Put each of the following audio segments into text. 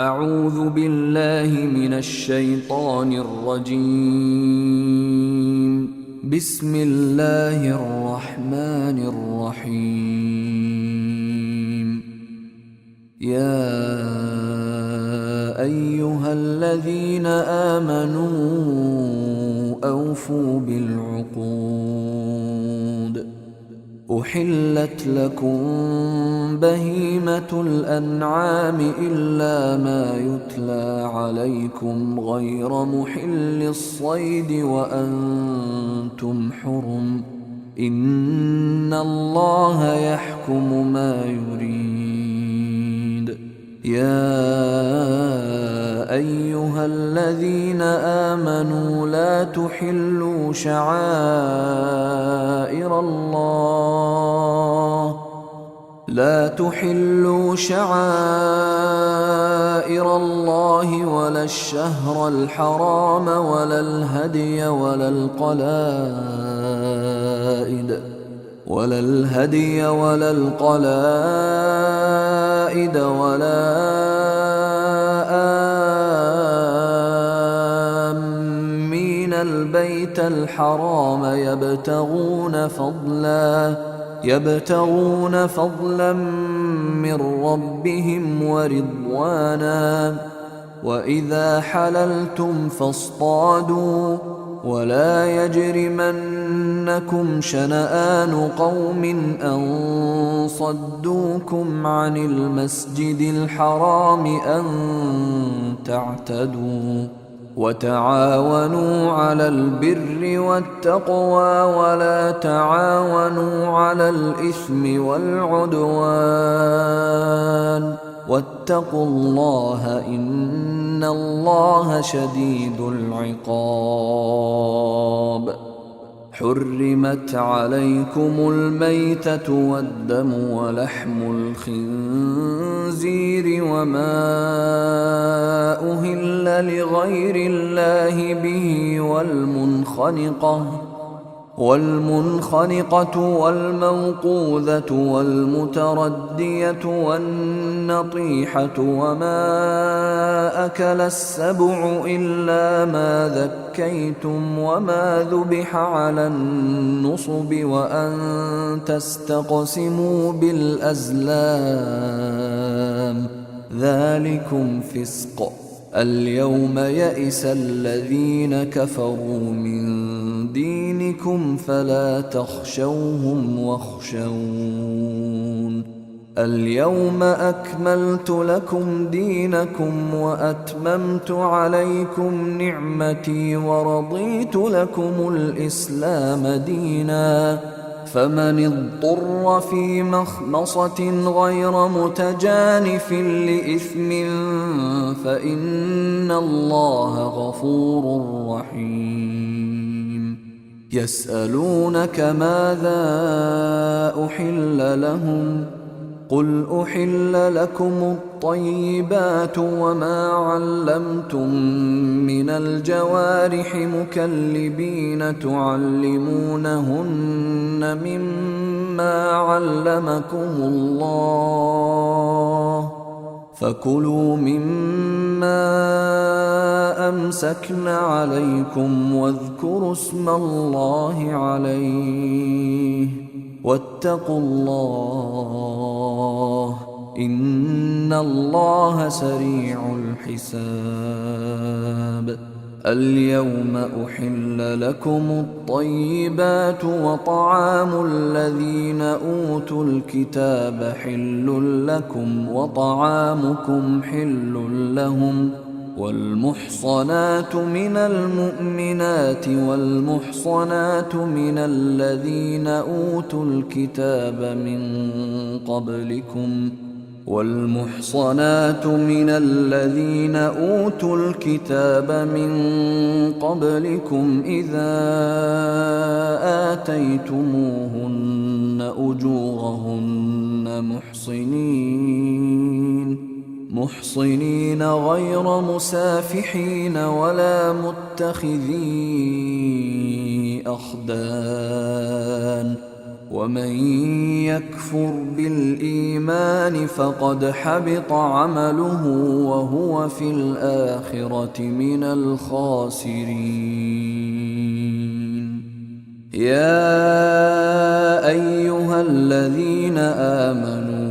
أعوذ بالله من الشيطان الرجيم. بسم الله الرحمن الرحيم. يا أيها الذين آمنوا أوفوا بالعقود. أحلت لكم بهيمة الأنعام إلا ما يتلى عليكم غير محل الصيد وأنتم حرم. إن الله يحكم ما يريد. يا أيها الذين آمنوا لا تحلوا شعائر الله ولا الشهر الحرام ولا الهدي ولا القلائد ولا آمين البيت الحرام يبتغون فضلا من ربهم ورضوانا. وإذا حللتم فاصطادوا ولا يجرمنكم شنآن قوم أن صدوكم عن المسجد الحرام أن تعتدوا. وتعاونوا على البر والتقوى ولا تعاونوا على الإثم والعدوان. واتقوا الله إن الله شديد العقاب. حرمت عليكم الميتة والدم ولحم الخنزير وما أهل لغير الله به والمنخنقة والموقوذة والمتردية والنطيحة وما أكل السبع إلا ما ذكيتم وما ذبح على النصب وأن تستقسموا بالأزلام ذلكم فسق. اليوم يئس الذين كفروا من دينكم فلا تخشوهم واخشون. اليوم أكملت لكم دينكم وأتممت عليكم نعمتي ورضيت لكم الإسلام دينا. فمن اضطر في مخمصة غير متجانف لإثم فإن الله غفور رحيم. يسألونك ماذا أحل لهم قل أحل لكم الطيبات وما علمتم من الجوارح مكلبين تعلمونهن مما علمكم الله فكلوا مما أمسكن عليكم واذكروا اسم الله عليه واتقوا الله إن الله سريع الحساب. اليوم أحل لكم الطيبات وطعام الذين أوتوا الكتاب حل لكم وطعامكم حل لهم. والمحصنات من المؤمنات والمحصنات من الذين أوتوا الكتاب من قبلكم إذا آتيتموهن أجورهن محصنين غير مسافحين ولا متخذي أخدان ومن يكفر بالإيمان فقد حبط عمله وهو في الآخرة من الخاسرين. يا أيها الذين آمنوا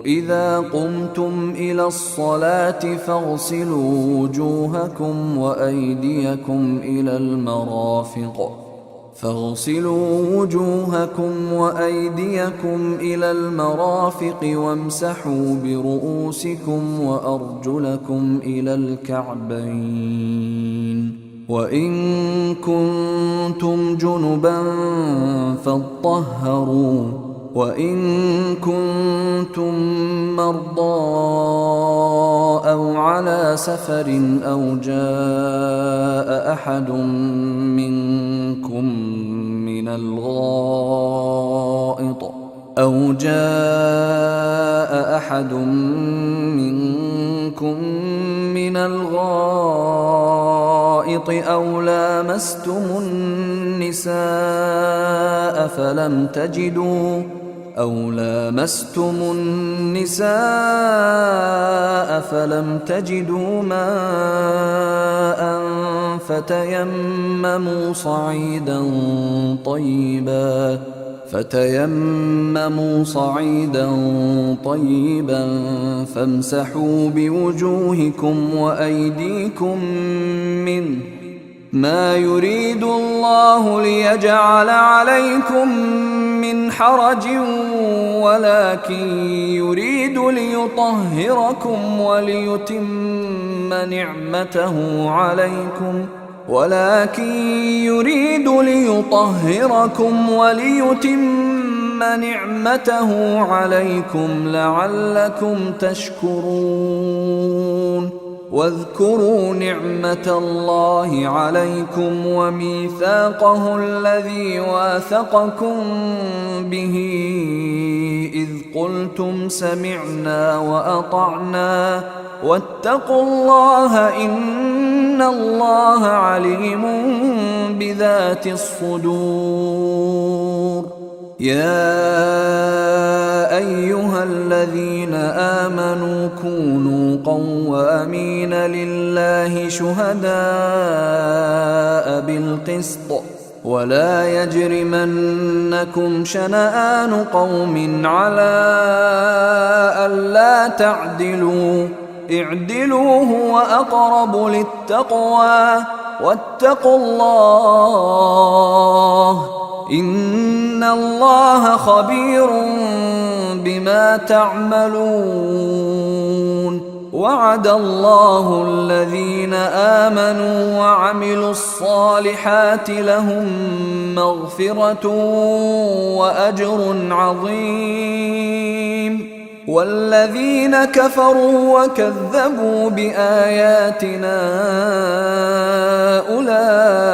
إذا قمتم إلى الصلاة فاغسلوا وجوهكم وأيديكم إلى المرافق وامسحوا برؤوسكم وأرجلكم إلى الكعبين، وإن كنتم جنبا فاطهروا، وإن كنتم مرضى أو على سفر أو جاء أحد منكم من الغائط أو لامستم النساء فلم تجدوا ماء فتيمموا صعيدا طيبا فامسحوا بوجوهكم وأيديكم منه، ما يريد الله ليجعل عليكم من حرج ولكن يريد ليطهركم وليتم نعمته عليكم لعلكم تشكرون. واذكروا نعمة الله عليكم وميثاقه الذي واثقكم به إذ قلتم سمعنا وأطعنا واتقوا الله إن الله عليم بذات الصدور. يا أيها الذين آمنوا كونوا قوامين لله شهداء بالقسط ولا يجرمنكم شنآن قوم على ألا تعدلوا، اعدلوا هو أقرب للتقوى واتقوا الله إن الله خبير بما تعملون. وعد الله الذين آمنوا وعملوا الصالحات لهم مغفرة وأجر عظيم، والذين كفروا وكذبوا بآياتنا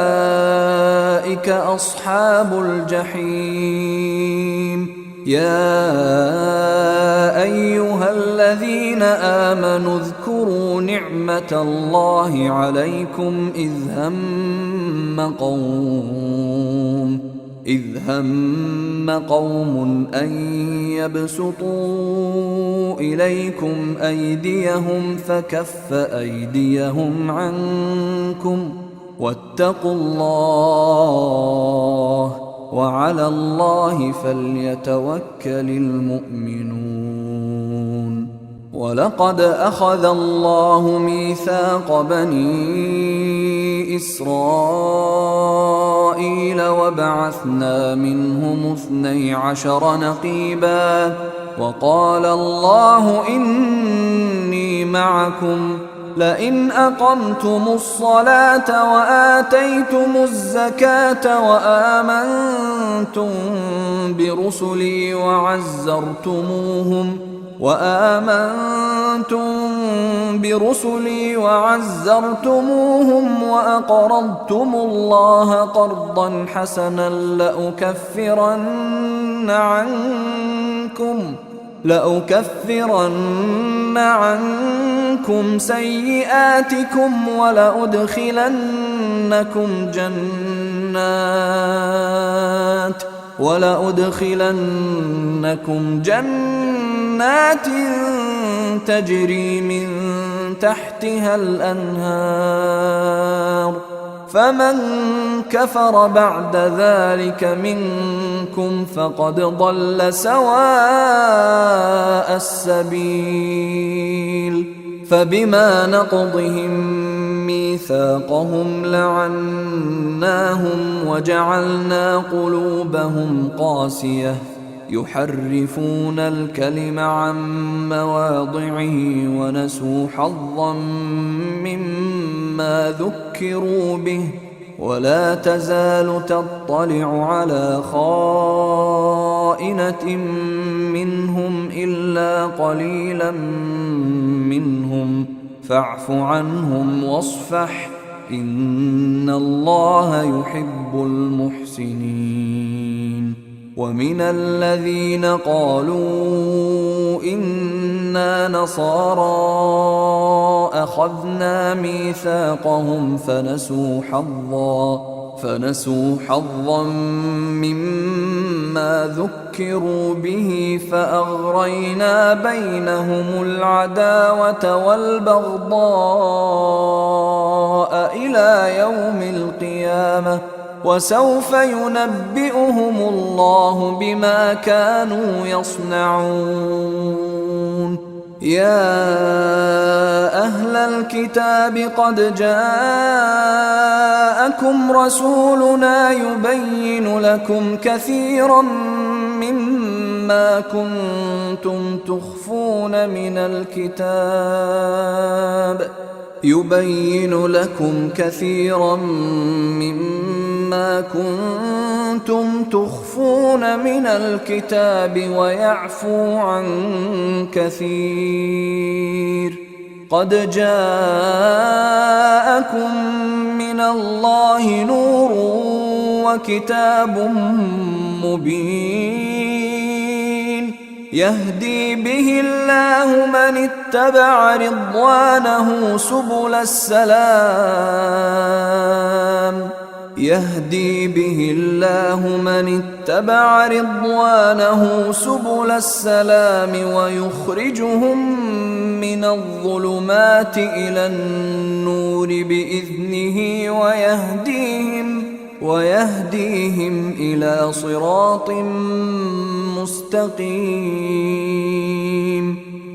أولئك أصحاب الجحيم. يا أيها الذين آمنوا اذكروا نعمة الله عليكم إذ هم قوم أن يبسطوا إليكم أيديهم فكف أيديهم عنكم واتقوا الله وعلى الله فليتوكل المؤمنون. ولقد أخذ الله ميثاق بني إسرائيل وبعثنا منهم 12 نقيبا وقال الله إني معكم لئن أقمتم الصلاة وآتيتم الزكاة وآمنتم برسلي وعزرتموهم وأقرضتم الله قرضا حسنا لأكفرن عنكم سيئاتكم ولأدخلنكم جنات تجري من تحتها الأنهار فمن كفر بعد ذلك منكم فقد ضل سواء السبيل فبما نقضهم ميثاقهم لعناهم وجعلنا قلوبهم قاسية يحرفون الكلم عن مواضعه ونسوا حظا مما ذكروا به ولا تزال تطلع على خائنة منهم إلا قليلا منهم فاعف عنهم واصفح إن الله يحب المحسنين ومن الذين قالوا إنا نصارى أخذنا ميثاقهم فنسوا حظا مما ذكروا به فأغرينا بينهم العداوة والبغضاء إلى يوم القيامة وسوف ينبئهم الله بما كانوا يصنعون يا أهل الكتاب قد جاءكم رسولنا يبين لكم كثيرا مما كنتم تخفون من الكتاب ويعفو عن كثير قد جاءكم من الله نور وكتاب مبين يهدي به الله من اتبع رضوانه سبل السلام ويخرجهم من الظلمات إلى النور بإذنه ويهديهم إلى صراط مستقيم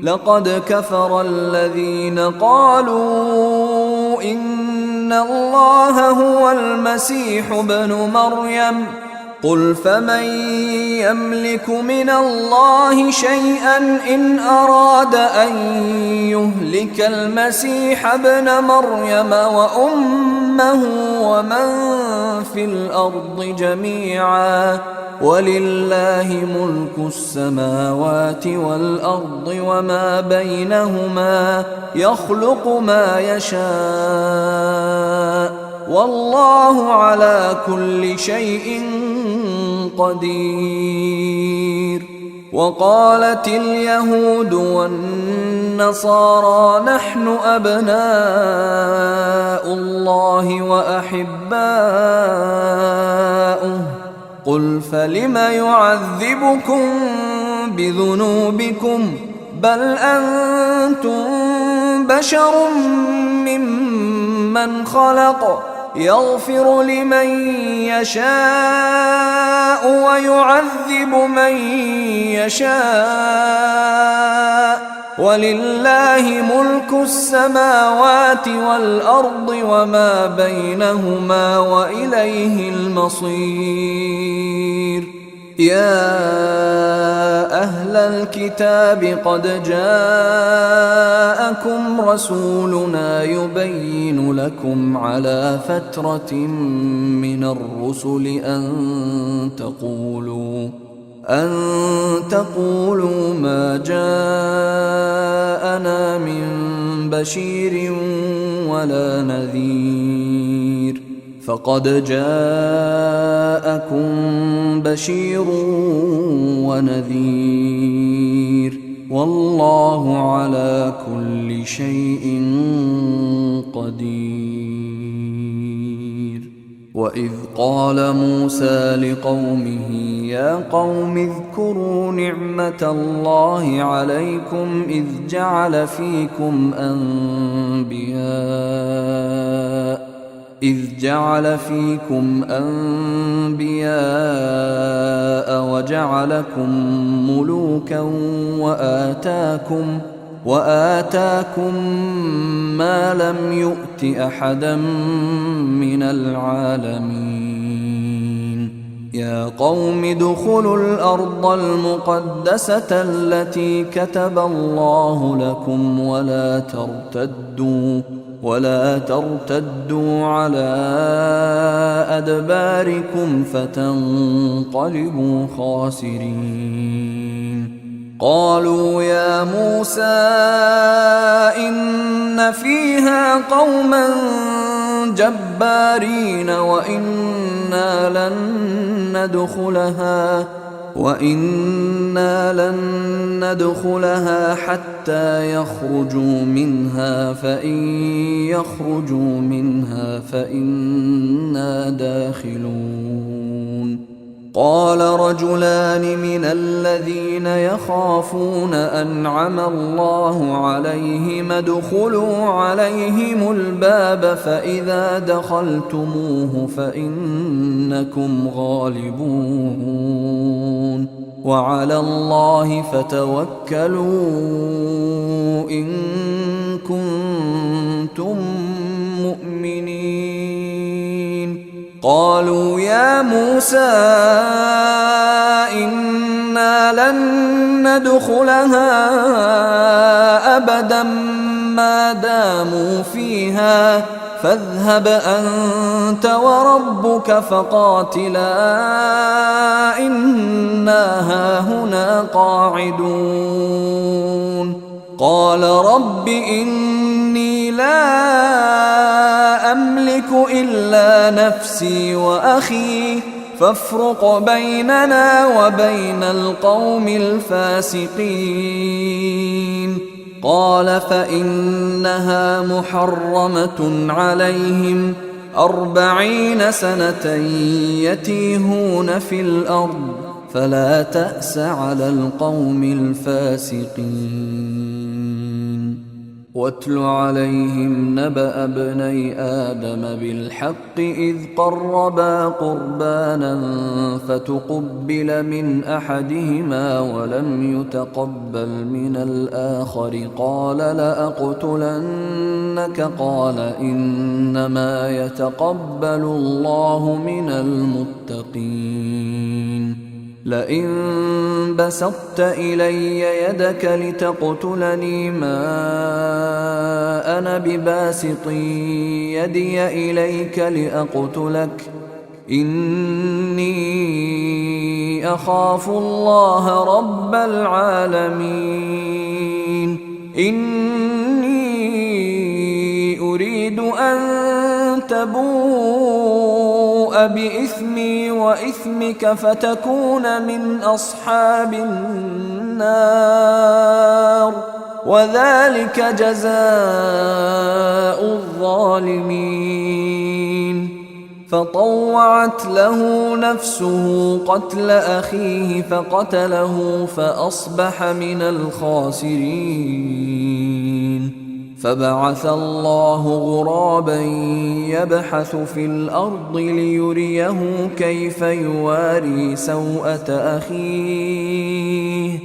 لقد كفر الذين قالوا إن الله هو المسيح ابن مريم قل فمن يملك من الله شيئا إن أراد أن يهلك المسيح ابن مريم وأمه ومن في الأرض جميعا ولله ملك السماوات والأرض وما بينهما يخلق ما يشاء والله على كل شيء قدير وقالت اليهود والنصارى نحن أبناء الله وأحباؤه قل فلم يعذبكم بذنوبكم بل أنتم بشر ممن خلق يغفر لمن يشاء ويعذب من يشاء ولله ملك السماوات والأرض وما بينهما وإليه المصير يا أهل الكتاب قد جاءكم رسولنا يبين لكم على فترة من الرسل أن تقولوا ما جاءنا من بشير ولا نذير فقد جاءكم بشير ونذير والله على كل شيء قدير وإذ قال موسى لقومه يا قوم اذكروا نعمة الله عليكم إذ جعل فيكم أنبياء وجعلكم ملوكا وآتاكم ما لم يؤت أحدا من العالمين يا قوم ادخلوا الأرض المقدسة التي كتب الله لكم ولا ترتدوا على أدباركم فتنقلبوا خاسرين قالوا يا موسى إن فيها قوما جبارين وإنا لن ندخلها حتى يخرجوا منها فإن يخرجوا منها فإنا داخلون قال رجلان من الذين يخافون أنعم الله عليهم ادخلوا عليهم الباب فإذا دخلتموه فإنكم غالبون وعلى الله فتوكلوا إن كنتم مؤمنين قالوا يا موسى إنا لن ندخلها أبدا ما داموا فيها فاذهب أنت وربك فقاتلا إنا هاهنا قاعدون قال رب إني لا أملك إلا نفسي وأخي فافرق بيننا وبين القوم الفاسقين قال فإنها محرمة عليهم 40 سنة يتيهون في الأرض فلا تأس على القوم الفاسقين واتل عليهم نبأ ابني آدم بالحق إذ قربا قربانا فتقبل من أحدهما ولم يتقبل من الآخر قال لأقتلنك قال إنما يتقبل الله من المتقين لئن بسطت إلي يدك لتقتلني ما أنا بباسط يدي إليك لأقتلك إني أخاف الله رب العالمين إني أريد أن تبوء بإثمي وإثمك فتكون من أصحاب النار وذلك جزاء الظالمين فطوعت له نفسه قتل أخيه فقتله فأصبح من الخاسرين فبعث الله غرابا يبحث في الأرض ليريه كيف يواري سوءة أخيه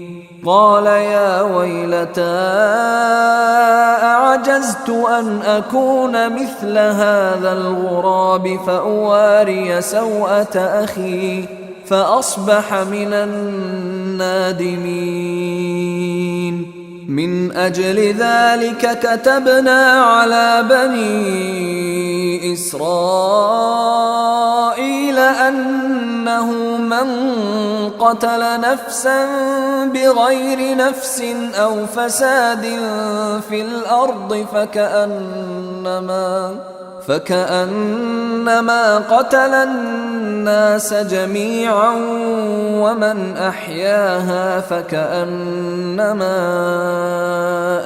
قال يا ويلتى أعجزت أن أكون مثل هذا الغراب فأواري سوءة أخي فأصبح من النادمين من أجل ذلك كتبنا على بني إسرائيل أنه من قتل نفسا بغير نفس أو فساد في الأرض فكأنما قتل الناس جميعا ومن أحياها فكأنما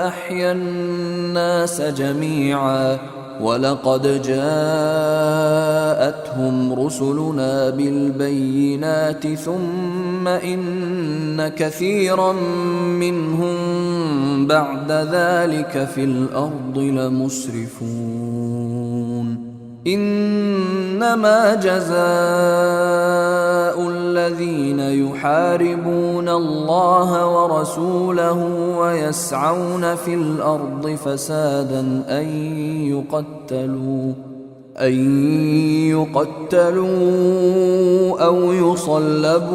أحيا الناس جميعا ولقد جاءتهم رسلنا بالبينات ثم إن كثيرا منهم بعد ذلك في الأرض لمسرفون إنما جزاء الذين يحاربون الله ورسوله ويسعون في الأرض فسادا أن يقتلوا أو يصلبوا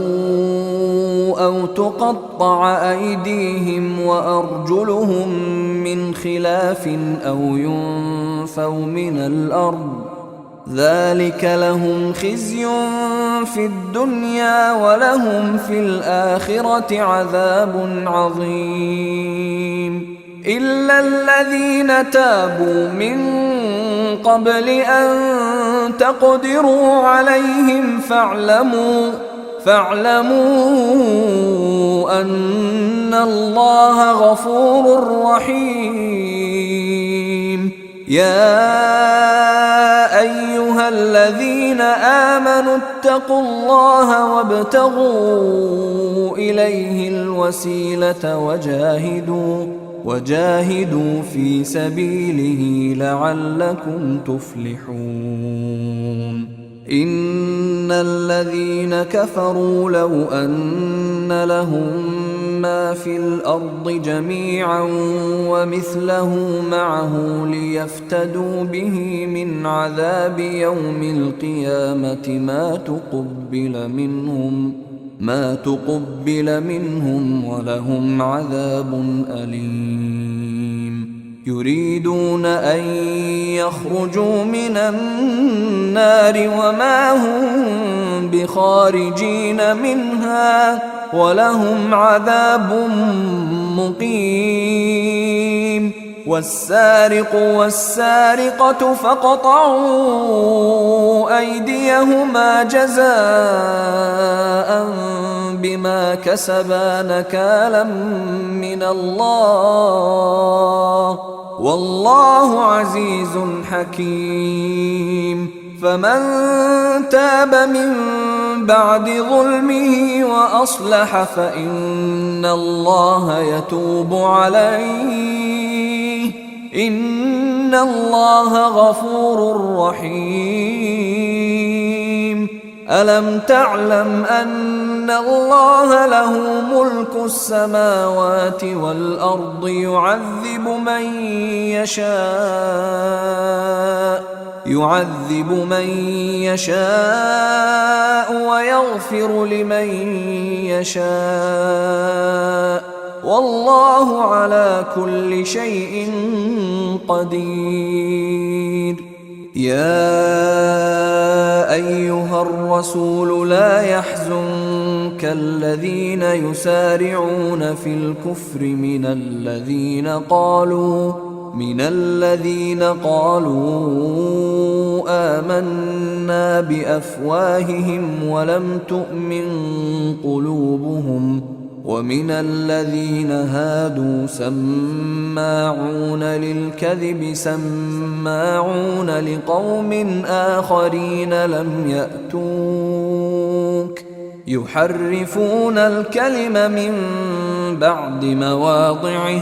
أو تقطع أيديهم وأرجلهم من خلاف أو ينفوا من الأرض ذلك لهم خزي في الدنيا ولهم في الآخرة عذاب عظيم إلا الذين تابوا من قبل أن تقدروا عليهم فاعلموا أن الله غفور رحيم يا أيها الذين آمنوا اتقوا الله وابتغوا إليه الوسيلة وجاهدوا في سبيله لعلكم تفلحون إن الذين كفروا لو أن لهم ما في الأرض جميعا ومثله معه ليفتدوا به من عذاب يوم القيامة ما تقبل منهم ولهم عذاب أليم يريدون أن يخرجوا من النار وما هم بخارجين منها ولهم عذاب مقيم والسارق والسارقة فاقطعوا أيديهما جزاء بما كسبا نكالا من الله والله عزيز حكيم فمن تاب من بعد ظلمه وأصلح فإن الله يتوب عليه إن الله غفور رحيم ألم تعلم أن الله له ملك السماوات والأرض يعذب من يشاء ويغفر لمن يشاء والله على كل شيء قدير يا أيها الرسول لا يحزنك الذين يسارعون في الكفر من الذين قالوا آمنا بأفواههم ولم تؤمن قلوبهم ومن الذين هادوا سماعون للكذب سماعون لقوم آخرين لم يأتوك يحرفون الكلم من بعد مواضعه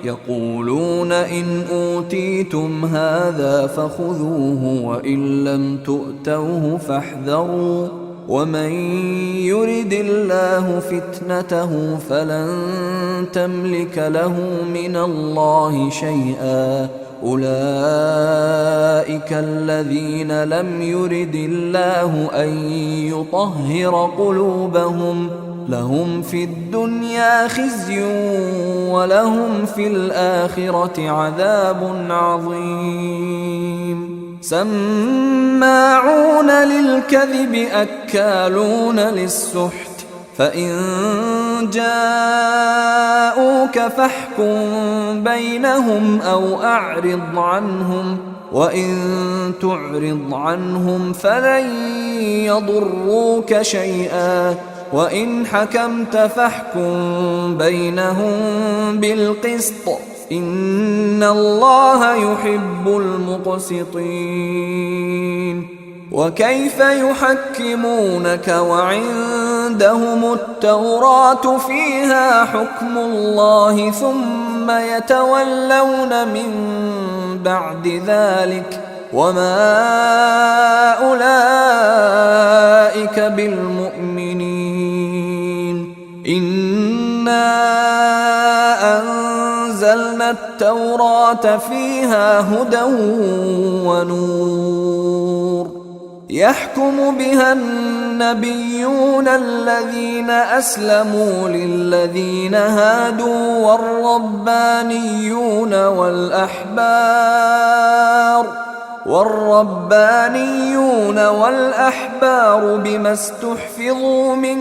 يقولون إن أوتيتم هذا فخذوه وإن لم تؤتوه فاحذروا ومن يرد الله فتنته فلن تملك له من الله شيئا أولئك الذين لم يرد الله أن يطهر قلوبهم لهم في الدنيا خزي ولهم في الآخرة عذاب عظيم سماعون للكذب أكالون للسحت فإن جاءوك فاحكم بينهم أو أعرض عنهم وإن تعرض عنهم فلن يضروك شيئا وإن حكمت فاحكم بينهم بالقسط إن الله يحب المقسطين. وكيف يحكمونك وعندهم التوراة فيها حكم الله ثم يتولون من بعد ذلك وما أولئك بالمؤمنين. إنا أنزلنا التوراة فيها هدى ونور يحكم بها النبيون الذين أسلموا للذين هادوا والربانيون والأحبار بما استحفظوا من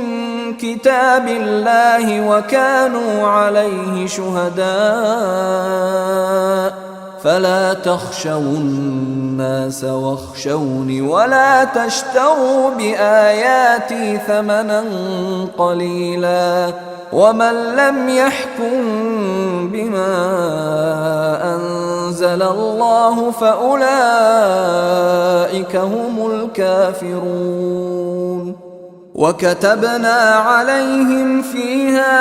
كتاب الله وكانوا عليه شهداء فلا تخشوا الناس واخشوني ولا تشتروا بآياتي ثمنا قليلا ومن لم يحكم بما أنزل الله فأولئك هم الكافرون. وكتبنا عليهم فيها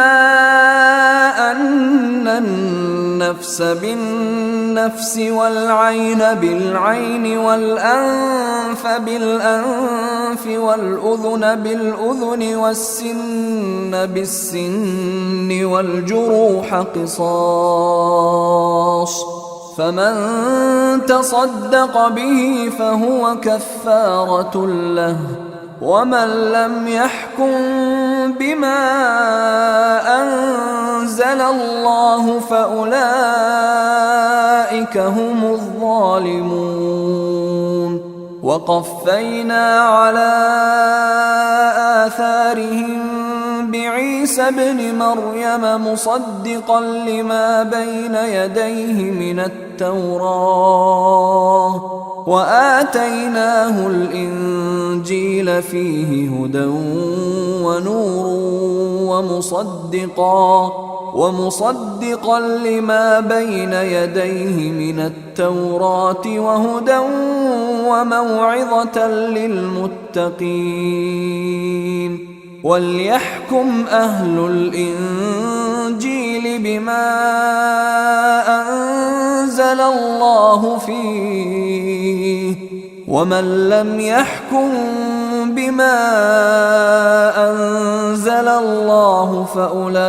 أن النفس بالنفس والعين بالعين والأنف بالأنف والأذن بالأذن والسن بالسن والجروح قصاص فمن تصدق به فهو كفارة له ومن لم يحكم بما أنزل الله فأولئك هم الظالمون. وقفينا على آثارهم بعيسى ابن مريم مصدقا لما بين يديه من التوراة وآتيناه الإنجيل فيه هدى ونور ومصدقا لما بين يديه من التوراة وهدى وموعظة للمتقين. وليحكم أهل الإنجيل بما أنزل الله فيه ومن لم يحكم بما أنزل الله فأولئك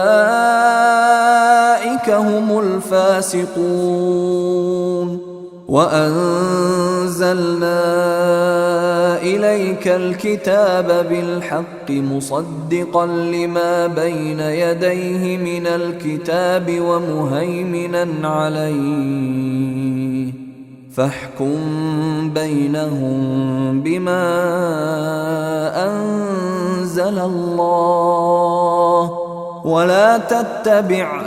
هم الفاسقون. وأنزلنا إليك الكتاب بالحق مصدقا لما بين يديه من الكتاب ومهيمنا عليه فاحكم بينهم بما أنزل الله ولا تتبع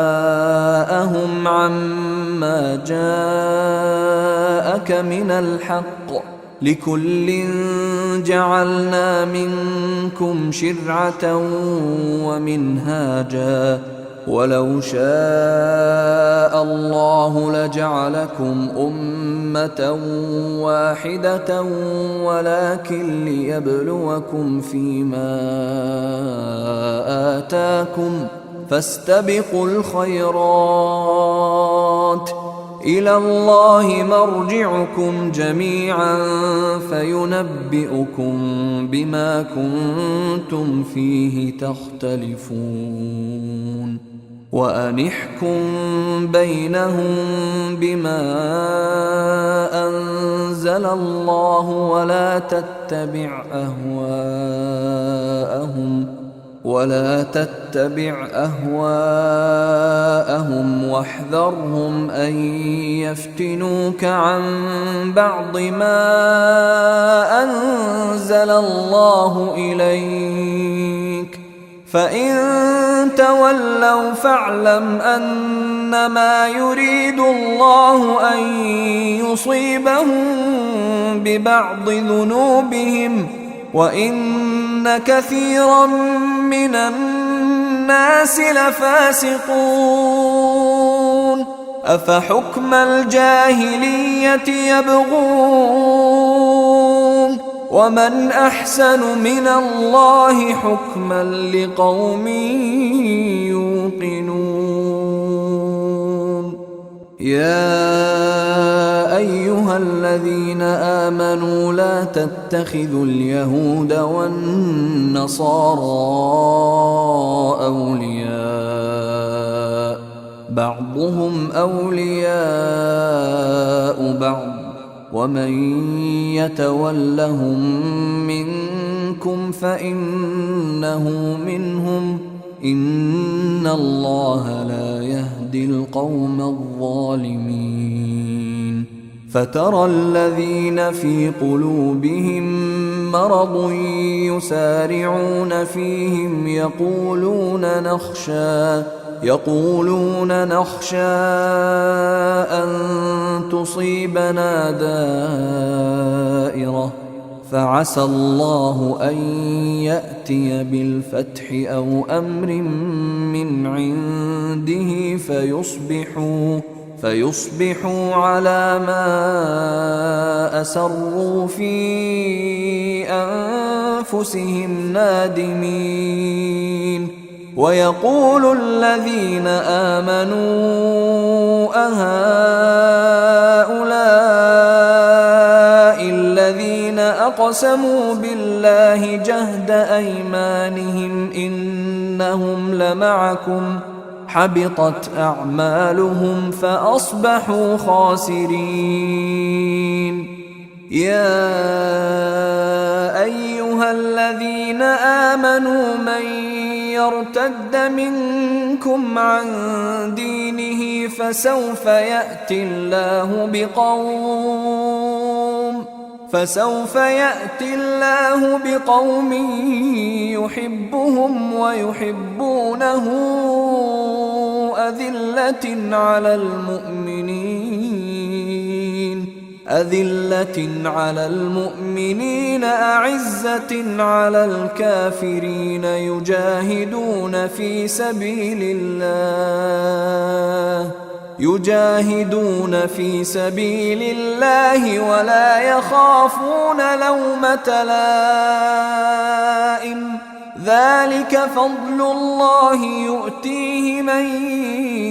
أهواءهم عما جاءك من الحق لكل جعلنا منكم شرعة ومنهاجا ولو شاء الله لجعلكم أمة واحدة ولكن ليبلوكم فيما آتاكم فاستبقوا الخيرات إلى الله مرجعكم جميعا فينبئكم بما كنتم فيه تختلفون. وأن احكم بينهم بما أنزل الله ولا تتبع أهواءهم واحذرهم أن يفتنوك عن بعض ما أنزل الله إليك فإن تولوا فاعلم أنما يريد الله أن يصيبهم ببعض ذنوبهم وإن كثيرا من الناس لفاسقون. أفحكم الجاهلية يبغون ومن أحسن من الله حكما لقوم يوقنون. يا أيها الذين آمنوا لا تتخذوا اليهود والنصارى أولياء بعضهم أولياء بعض ومن يتولهم منكم فإنه منهم إن الله لا يهدي القوم الظالمين. فترى الذين في قلوبهم مرض يسارعون فيهم يقولون نخشى أن تصيبنا دائرة فعسى الله أن يأتي بالفتح أو أمر من عنده فيصبحوا على ما أسروا في أنفسهم نادمين. ويقول الذين آمنوا أهؤلاء الذين أقسموا بالله جهد أيمانهم إنهم لمعكم حبطت أعمالهم فأصبحوا خاسرين. يا أيها الذين آمنوا من يرتد منكم عن دينه فسوف يأتي الله بقوم يحبهم ويحبونه أذلة على المؤمنين أعزة على الكافرين يجاهدون في سبيل الله ولا يخافون لومة لائم ذلك فضل الله يؤتيه من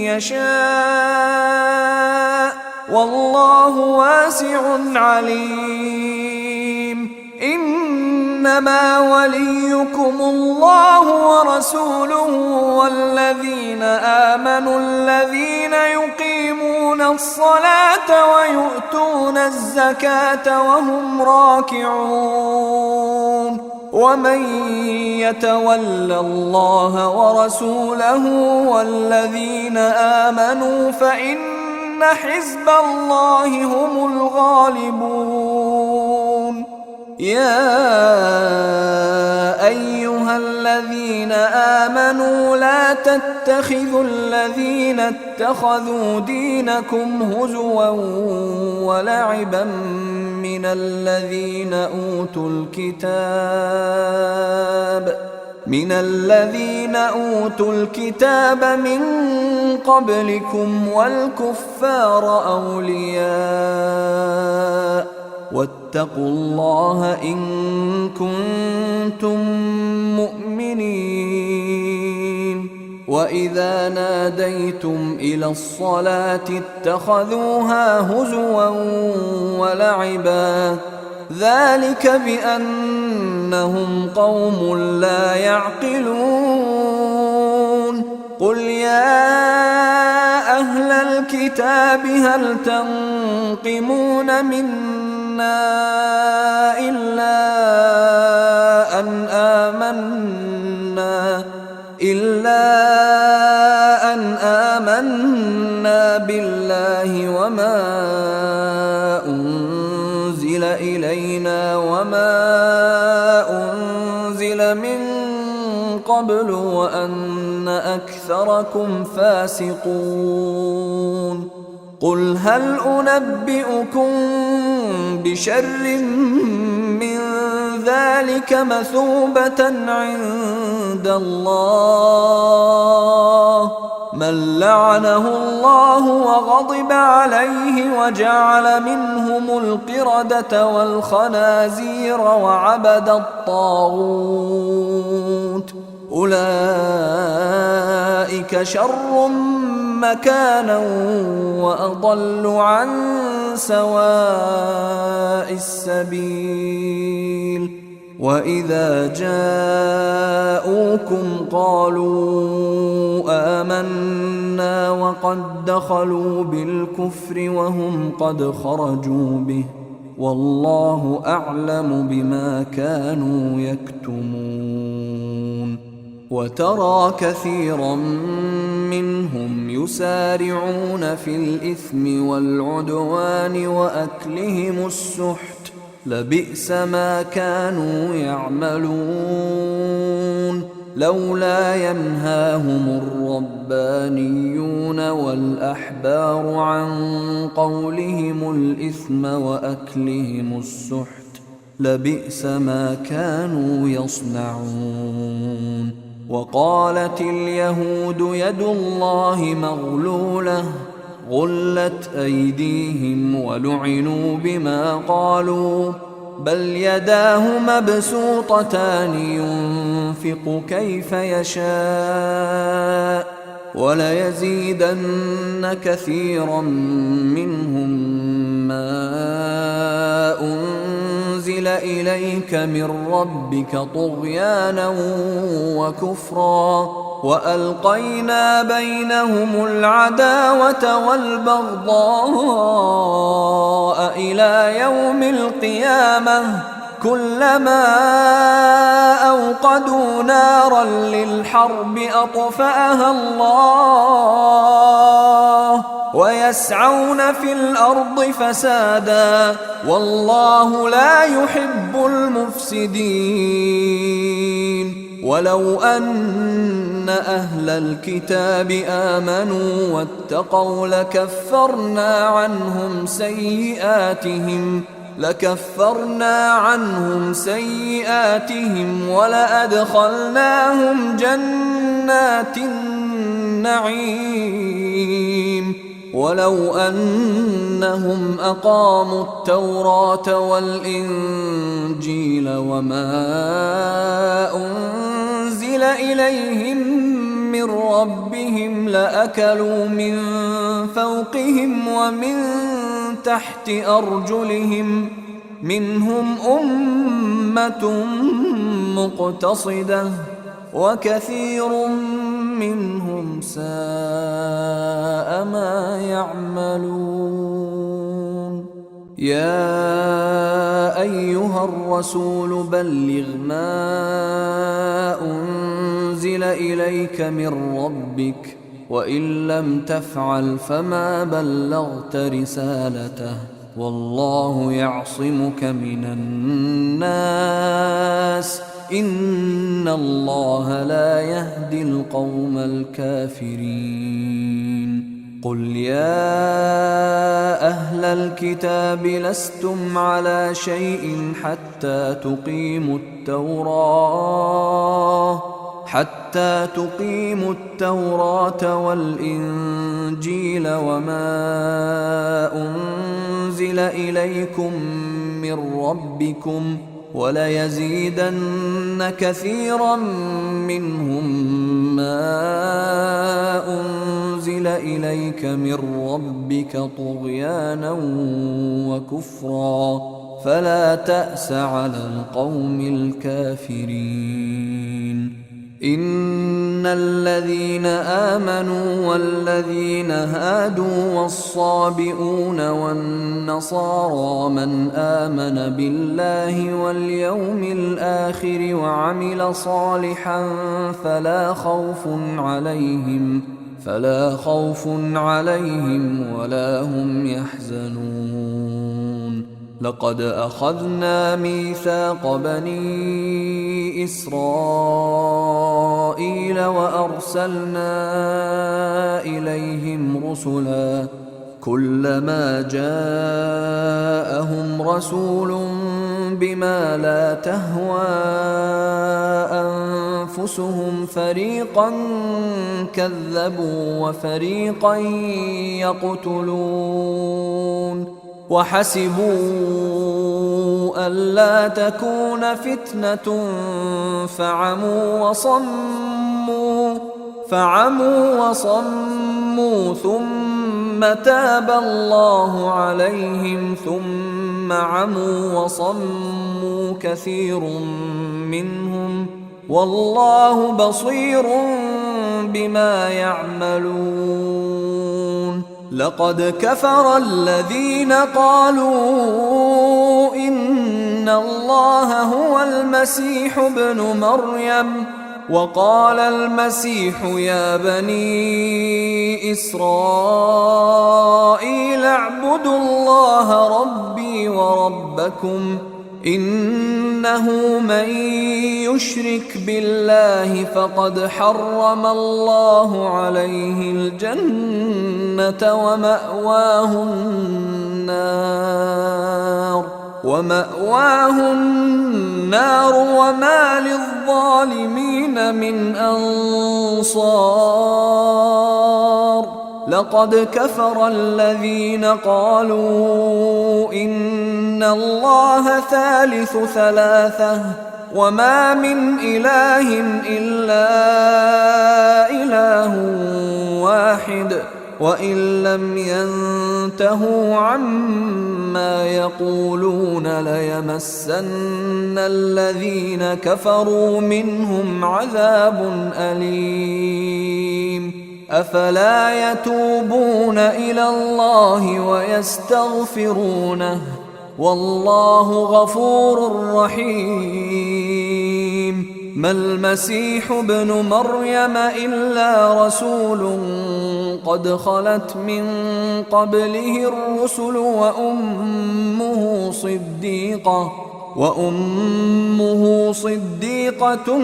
يشاء والله واسع عليم. إنما وليكم الله ورسوله والذين آمنوا الذين يقيمون الصلاة ويؤتون الزكاة وهم راكعون. ومن يتول الله ورسوله والذين آمنوا فإن حزب الله هم الغالبون. يا أيها الذين آمنوا لا تتخذوا الذين اتخذوا دينكم هزوا ولعبا من الذين أوتوا الكتاب من قبلكم والكفار أولياء واتقوا الله إن كنتم مؤمنين. وإذا ناديتم إلى الصلاة اتخذوها هزوا ولعبا ذلك بأنهم قوم لا يعقلون. قل يا أهل الكتاب هل تنقمون منا إلا أن آمنا بالله وما أنزل إلينا وما أنزل من قبل وأن أكثركم فاسقون قل هل أنبئكم بشر من ذلك مثوبة عند الله من لعنه الله وغضب عليه وجعل منهم القردة والخنازير وعبد الطاغوت أولئك شر مكانا وأضل عن سواء السبيل وإذا جاءوكم قالوا آمنا وقد دخلوا بالكفر وهم قد خرجوا به والله أعلم بما كانوا يكتمون وترى كثيرا منهم يسارعون في الإثم والعدوان وأكلهم السحت لبئس ما كانوا يعملون لولا ينهاهم الربانيون والأحبار عن قولهم الإثم وأكلهم السحت لبئس ما كانوا يصنعون وقالت اليهود يد الله مغلولة غلت أيديهم ولعنوا بما قالوا بل يداه مبسوطتان ينفق كيف يشاء وليزيدن كثيرا منهم ما أنزل إليك من ربك طغيانا وكفرا وألقينا بينهم العداوة والبغضاء إلى يوم القيامة كلما أوقدوا نارا للحرب أطفأها الله ويسعون في الأرض فسادا والله لا يحب المفسدين ولو أن أهل الكتاب آمنوا واتقوا لكفرنا عنهم سيئاتهم ولأدخلناهم جنات النعيم ولو أنهم أقاموا التوراة والإنجيل وما أنزل إليهم من ربهم لأكلوا من فوقهم ومن تحت أرجلهم منهم أمة مقتصدة وكثير منهم ساء ما يعملون يا أيها الرسول بلغ ما أنزل إليك من ربك وإن لم تفعل فما بلغت رسالته والله يعصمك من الناس إن الله لا يهدي القوم الكافرين قل يا أهل الكتاب لستم على شيء حتى تقيموا التوراة والإنجيل وما أنزل إليكم من ربكم وليزيدن كثيرا منهم ما أنزل إليك من ربك طغيانا وكفرا فلا تأس على القوم الكافرين إن الذين آمنوا والذين هادوا والصابئون والنصارى من آمن بالله واليوم الآخر وعمل صالحا فلا خوف عليهم ولا هم يحزنون لقد أخذنا ميثاق بني إسرائيل وأرسلنا إليهم رسلا كلما جاءهم رسول بما لا تهوى أنفسهم فريقا كذبوا وفريقا يقتلون وحسبوا ألا تكون فتنة فعموا وصموا ثم تاب الله عليهم ثم عموا وصموا كثير منهم والله بصير بما يعملون لقد كفر الذين قالوا إن الله هو المسيح ابن مريم وقال المسيح يا بني إسرائيل اعبدوا الله ربي وربكم إنه من يشرك بالله فقد حرم الله عليه الجنة ومأواه النار وما للظالمين من أنصار لقد كفر الذين قالوا إن الله ثالث ثلاثة وما من إله إلا إله واحد وإن لم ينتهوا عما يقولون ليمسن الذين كفروا منهم عذاب أليم أفلا يتوبون إلى الله ويستغفرونه والله غفور رحيم ما المسيح ابن مريم إلا رسول قد خلت من قبله الرسل وأمه صديقة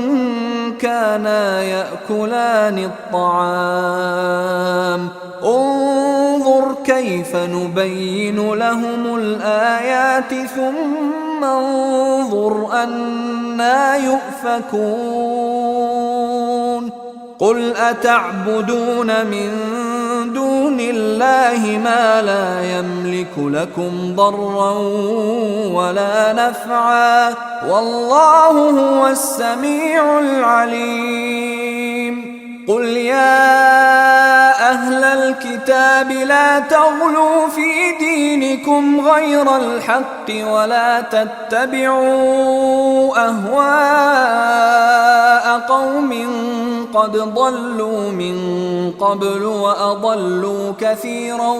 كانا يأكلان الطعام انظر كيف نبين لهم الآيات ثم انظر أنى يؤفكون قل أتعبدون من دون الله ما لا يملك لكم ضرا ولا نفعا والله هو السميع العليم قل يا أهل الكتاب لا تغلوا في دينكم غير الحق ولا تتبعوا أهواء قوم قد ضلوا من قبل وأضلوا كثيرا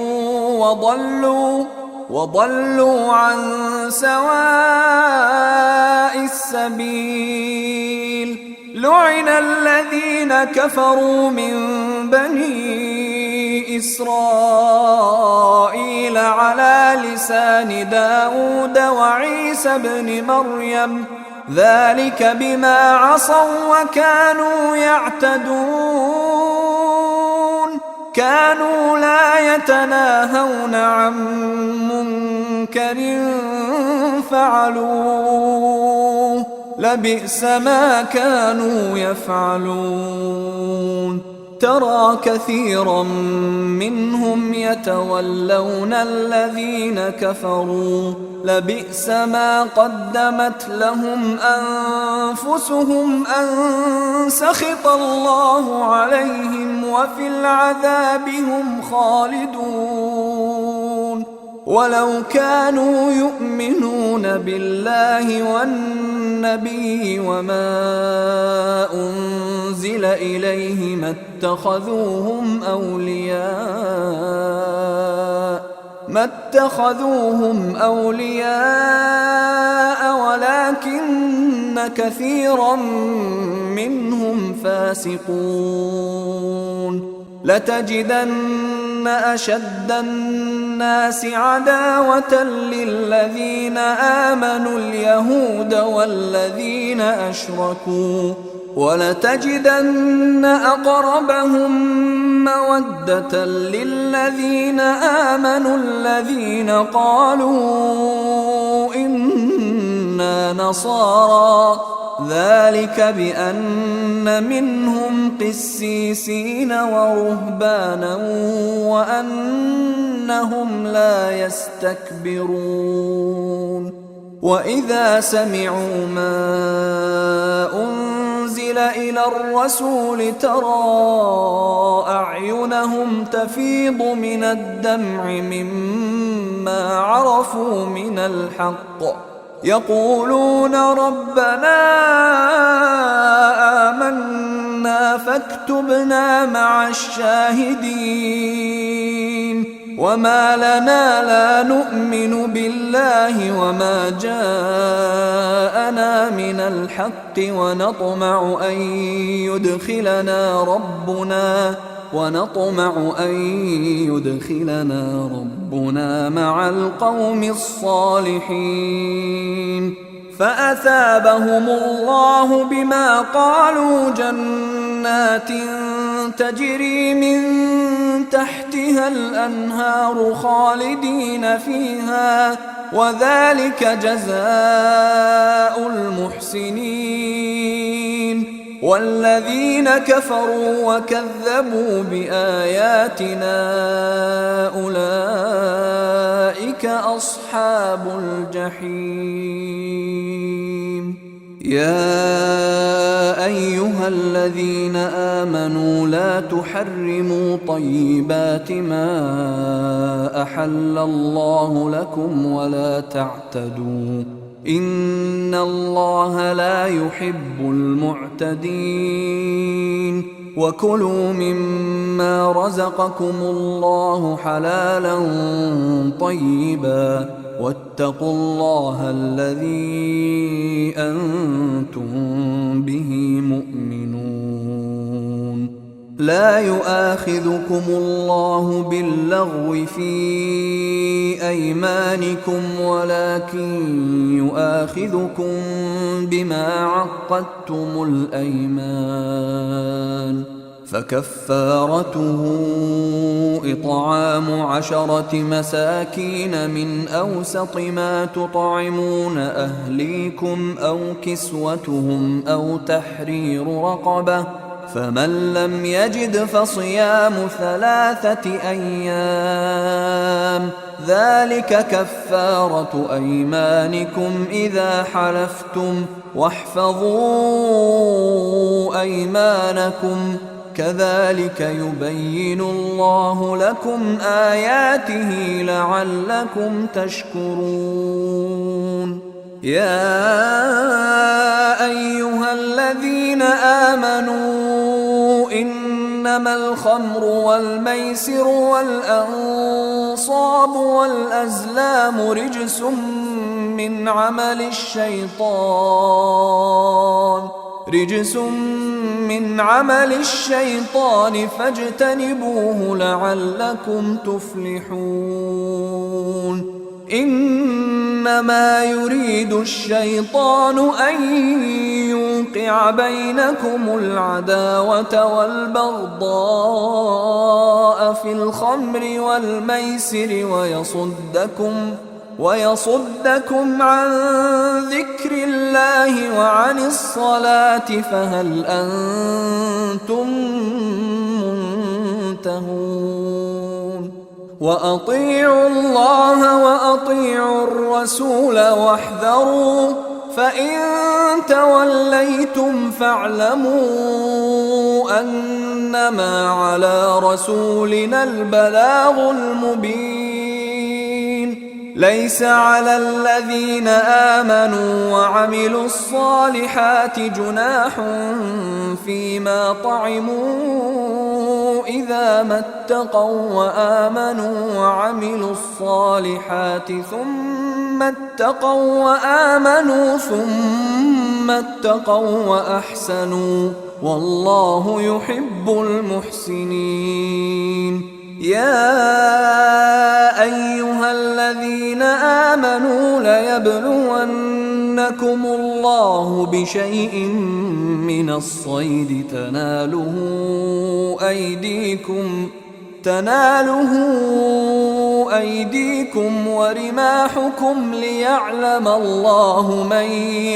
وضلوا عن سواء السبيل لعن الذين كفروا من بني إسرائيل على لسان داود وعيسى بن مريم ذلك بما عصوا وكانوا يعتدون كانوا لا يتناهون عن منكر فعلوه لبئس ما كانوا يفعلون ترى كثيرا منهم يتولون الذين كفروا لبئس ما قدمت لهم أنفسهم أن سخط الله عليهم وفي العذاب هم خالدون ولو كانوا يؤمنون بالله والنبي وما أنزل إليه ما اتخذوهم أولياء ولكن كثيرا منهم فاسقون لتجدن أشد الناس عداوة للذين آمنوا اليهود والذين أشركوا ولتجدن أقربهم مودة للذين آمنوا الذين قالوا إنا نصارى ذلك بأن منهم قسيسين ورهبانا وأنهم لا يستكبرون وإذا سمعوا ما أنزل إلى الرسول ترى أعينهم تفيض من الدمع مما عرفوا من الحق يقولون ربنا آمنا فاكتبنا مع الشاهدين وما لنا لا نؤمن بالله وما جاءنا من الحق ونطمع أن يدخلنا ربنا مع القوم الصالحين فأثابهم الله بما قالوا جنات تجري من تحتها الأنهار خالدين فيها وذلك جزاء المحسنين والذين كفروا وكذبوا بآياتنا أولئك أصحاب الجحيم يا أيها الذين آمنوا لا تحرموا طيبات ما أحل الله لكم ولا تعتدوا إن الله لا يحب المعتدين وكلوا مما رزقكم الله حلالا طيبا واتقوا الله الذي أنتم به مؤمنون لا يؤاخذكم الله باللغو في أيمانكم ولكن يؤاخذكم بما عقدتم الأيمان فكفارته إطعام 10 مساكين من أوسط ما تطعمون أهليكم أو كسوتهم أو تحرير رقبة فمن لم يجد فصيام 3 أيام ذلك كفارة أيمانكم إذا حلفتم واحفظوا أيمانكم كذلك يبين الله لكم آياته لعلكم تشكرون يا أيها الذين آمنوا إنما الخمر والميسر والأنصاب والأزلام رجس من عمل الشيطان فاجتنبوه لعلكم تفلحون إنما يريد الشيطان أن يوقع بينكم العداوة والبغضاء في الخمر والميسر ويصدكم عن ذكر الله وعن الصلاة فهل أنتم منتهون وأطيعوا الله وأطيعوا الرسول واحذروا فإن توليتم فاعلموا أنما على رسولنا البلاغ المبين ليس على الذين آمنوا وعملوا الصالحات جناح فيما طعموا إذا ما اتقوا وآمنوا وعملوا الصالحات ثم اتقوا وأحسنوا والله يحب المحسنين يا أيها الذين آمنوا ليبلونكم الله بشيء من الصيد تناله أيديكم ورماحكم ليعلم الله من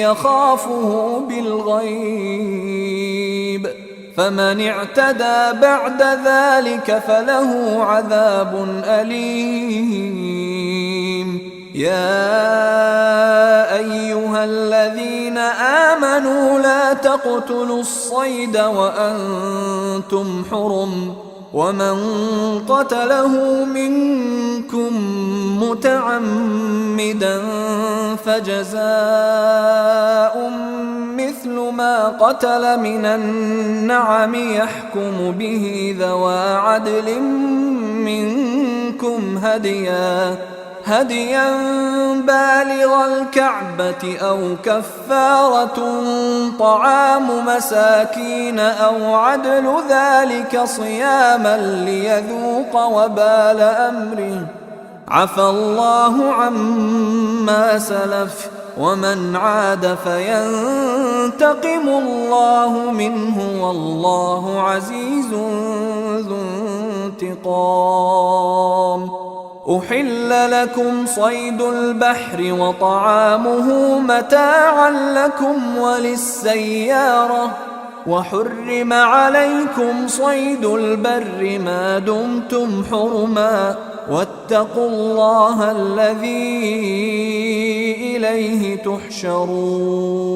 يخافه بالغيب، فمن اعتدى بعد ذلك فله عذاب أليم. يا أيها الذين آمنوا لا تقتلوا الصيد وأنتم حرم، ومن قتله منكم متعمدا فجزاء مثل ما قتل من النعم يحكم به ذوى عدل منكم هديا بالغ الكعبة أو كفارة طعام مساكين أو عدل ذلك صياما ليذوق وبال أمره، عفى الله عما سلف، ومن عاد فينتقم الله منه والله عزيز ذو انتقام. أحل لكم صيد البحر وطعامه متاعا لكم وللسيارة، وحرم عليكم صيد البر ما دمتم حرما، واتقوا الله الذي إليه تحشرون.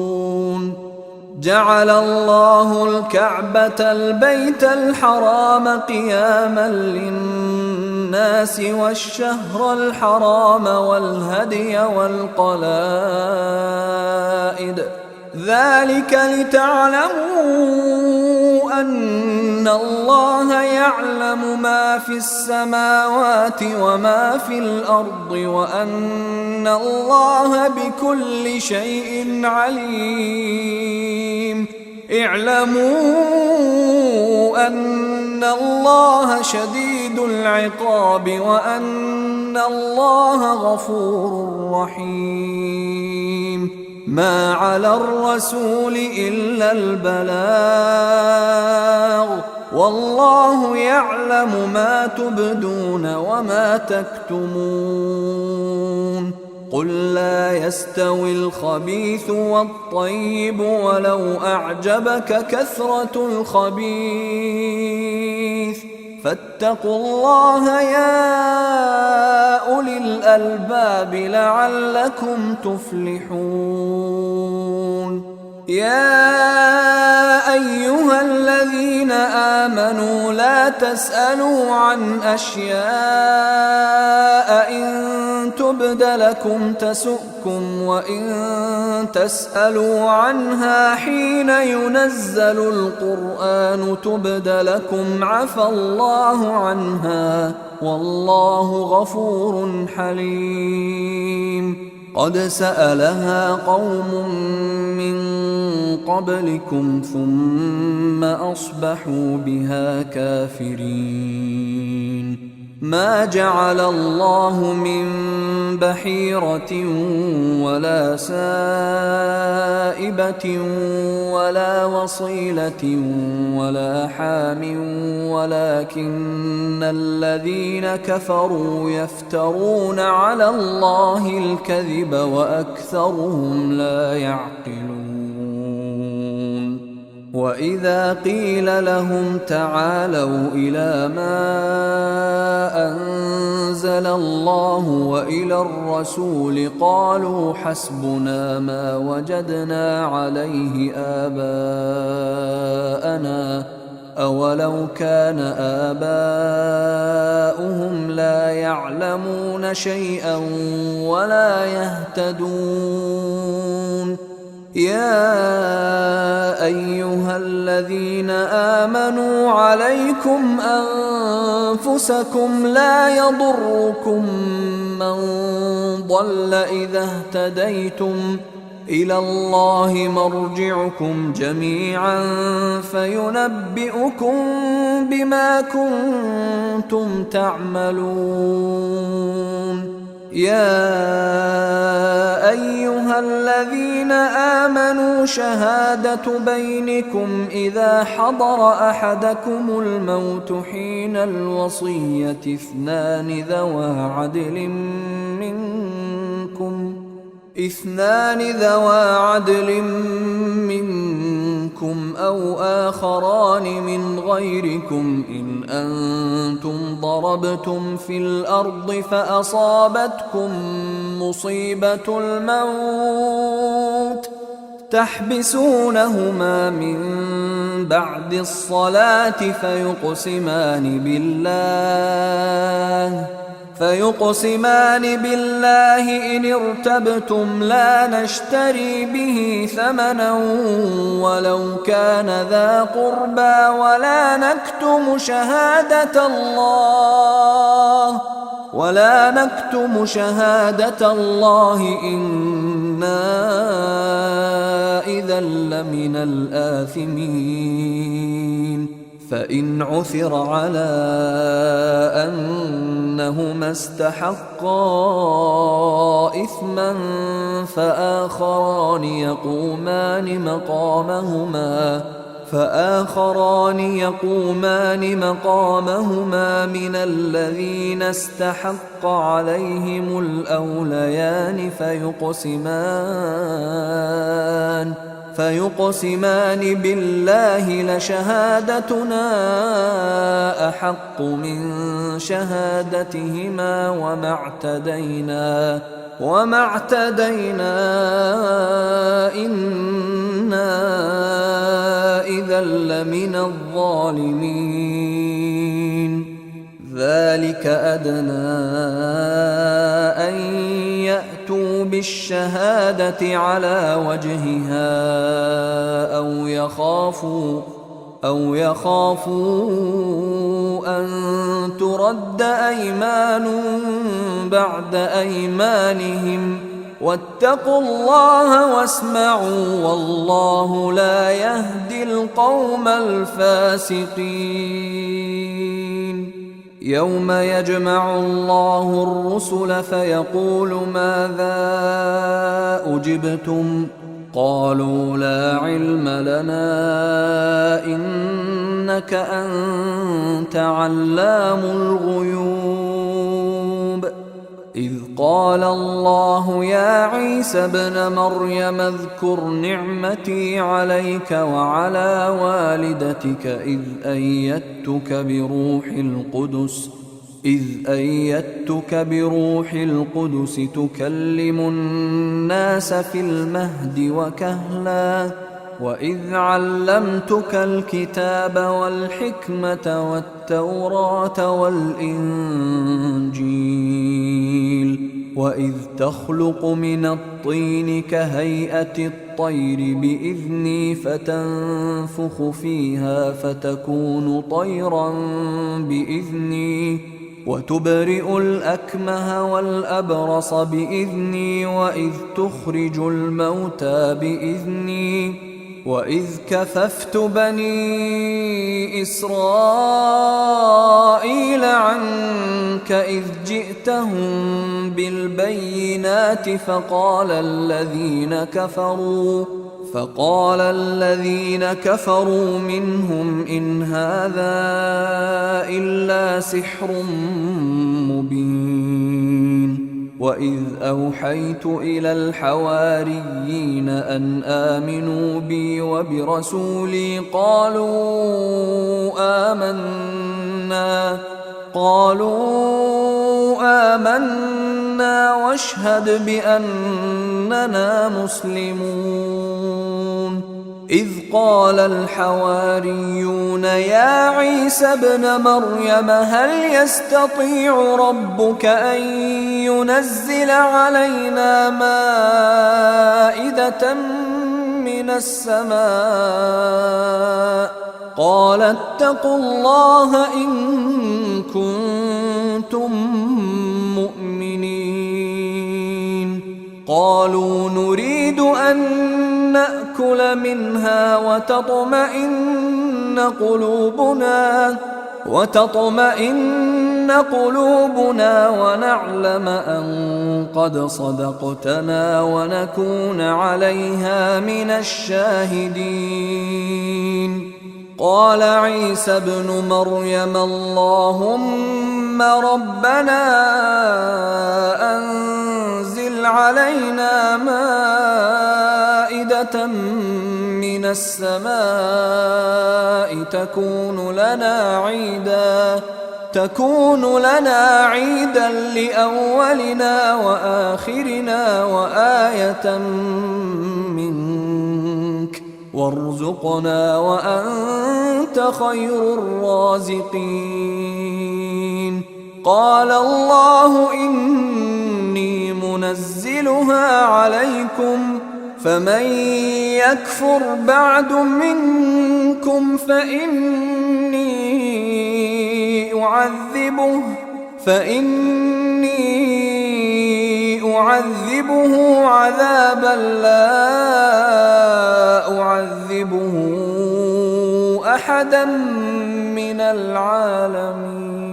جعل الله الكعبة البيت الحرام قياما للناس والشهر الحرام والهدي والقلائد، ذلك لتعلموا أن الله يعلم ما في السماوات وما في الأرض وأن الله بكل شيء عليم. اعلموا أن الله شديد العقاب وأن الله غفور رحيم. ما على الرسول إلا البلاغ، والله يعلم ما تبدون وما تكتمون. قل لا يستوي الخبيث والطيب ولو أعجبك كثرة الخبيث، فاتقوا الله يا أولي الألباب لعلكم تفلحون. يا أيها الذين آمنوا لا تسألوا عن أشياء إن تبد لكم تسؤكم، وإن تسألوا عنها حين ينزل القرآن تبد لكم عفى الله عنها، والله غفور حليم. قد سألها قوم من قبلكم ثم أصبحوا بها كافرين. ما جعل الله من بحيرة ولا سائبة ولا وصيلة ولا حام، ولكن الذين كفروا يفترون على الله الكذب وأكثرهم لا يعقلون. وإذا قيل لهم تعالوا إلى ما أنزل الله وإلى الرسول قالوا حسبنا ما وجدنا عليه آباءنا، أولو كان آباؤهم لا يعلمون شيئا ولا يهتدون. يا أيها الذين آمنوا عليكم أنفسكم لا يضركم من ضل إذا اهتديتم إلى الله مرجعكم جميعا فينبئكم بما كنتم تعملون. يا أيها الذين آمنوا شهادة بينكم إذا حضر أحدكم الموت حين الوصية اثنان ذوى عدل منكم أو آخران من غيركم إن أنتم ضربتم في الأرض فأصابتكم مصيبة الموت تحبسونهما من بعد الصلاة فيقسمان بالله إن ارتبتم لا نشتري به ثمنا ولو كان ذا قربى ولا نكتم شهادة الله إنا إذا لمن الآثمين. فإن عثر على أنهما استحقا إثما فآخران يقومان مقامهما من الذين استحق عليهم الأوليان فيقسمان بالله لشهادتنا أحق من شهادتهما وما اعتدينا إنا إذا لمن الظالمين. ذلك أدنى أن يأتوا بالشهادة على وجهها أو يخافوا أن ترد أيمان بعد أيمانهم واتقوا الله واسمعوا والله لا يهدي القوم الفاسقين. يوم يجمع الله الرسل فيقول ماذا أجبتم قالوا لا علم لنا إنك أنت علام الغيوب. إذ قال الله يا عيسى ابن مريم اذكر نعمتي عليك وعلى والدتك إذ أيدتك بروح القدس تكلم الناس في المهد وكهلا وإذ علمتك الكتاب والحكمة والتوراة والإنجيل وإذ تخلق من الطين كهيئة الطير بإذني فتنفخ فيها فتكون طيرا بإذني وتبرئ الأكمه والأبرص بإذني وإذ تخرج الموتى بإذني وإذ كففت بني إسرائيل عنك إذ جئتهم بالبينات فقال الذين كفروا منهم إن هذا إلا سحر مبين. وإذ أوحيت إلى الحواريين أن آمنوا بي وبرسولي قالوا آمنا واشهد بأننا مسلمون. إذ قال الحواريون يا عيسى ابن مريم هل يستطيع ربك أن ينزل علينا مائدة من السماء قال اتقوا الله إن كنتم مؤمنين. قالوا نريد نريد أن نأكل منها وتطمئن قلوبنا ونعلم أن قد صدقتنا ونكون عليها من الشاهدين. قال عيسى ابن مريم اللهم ربنا أنزل علينا مائدة من السماء تكون لنا عيدا لأولنا وآخرنا وآية منك وارزقنا وأنت خير الرازقين. قال الله إني منزلها عليكم فمن يكفر بعد منكم فإني أعذبه عذابا لا أعذبه أحدا من العالمين.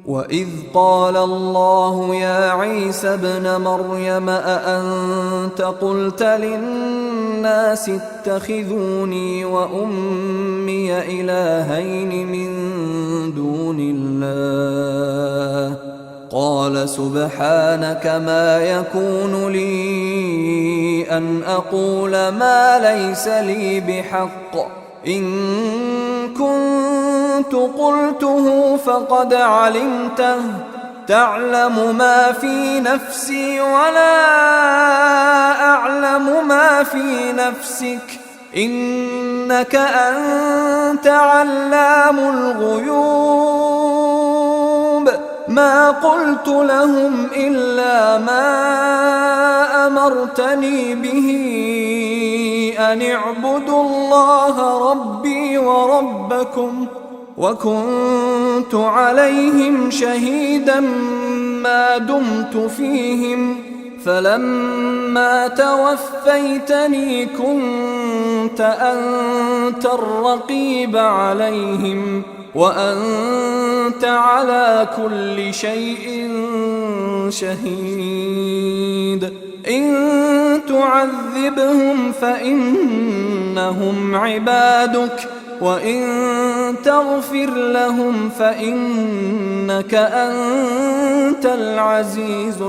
وإذ قال الله يا عيسى ابن مريم أأنت قلت للناس اتخذوني وأمي إلهين من دون الله قال سبحانك ما يكون لي أن أقول ما ليس لي بحق إن كنت قلته فقد علمته تعلم ما في نفسي ولا أعلم ما في نفسك إنك أنت علام الغيوب. ما قلت لهم إلا ما أمرتني به أن اعبدوا الله ربي وربكم وكنت عليهم شهيدا ما دمت فيهم فلما توفيتني كنت أنت الرقيب عليهم وأنت على كل شيء شهيد. إن تعذبهم فإنهم عبادك وإن تغفر لهم فإنك أنت العزيز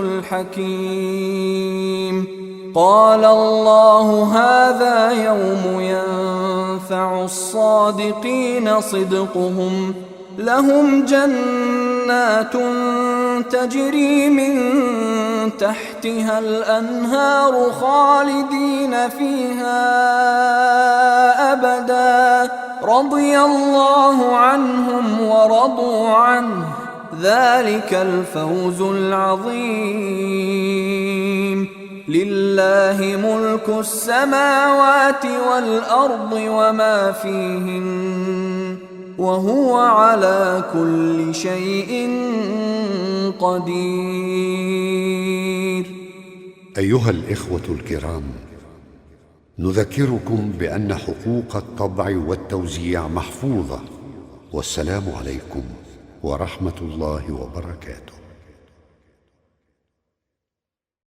الحكيم. قال الله هذا يوم ينفع الصادقين صدقهم لهم جنات تجري من تحتها الأنهار خالدين فيها أبدا رضي الله عنهم ورضوا عنه ذلك الفوز العظيم. لله ملك السماوات والأرض وما فيهن وهو على كل شيء قدير. أيها الإخوة الكرام، نذكركم بأن حقوق الطبع والتوزيع محفوظة. والسلام عليكم ورحمة الله وبركاته.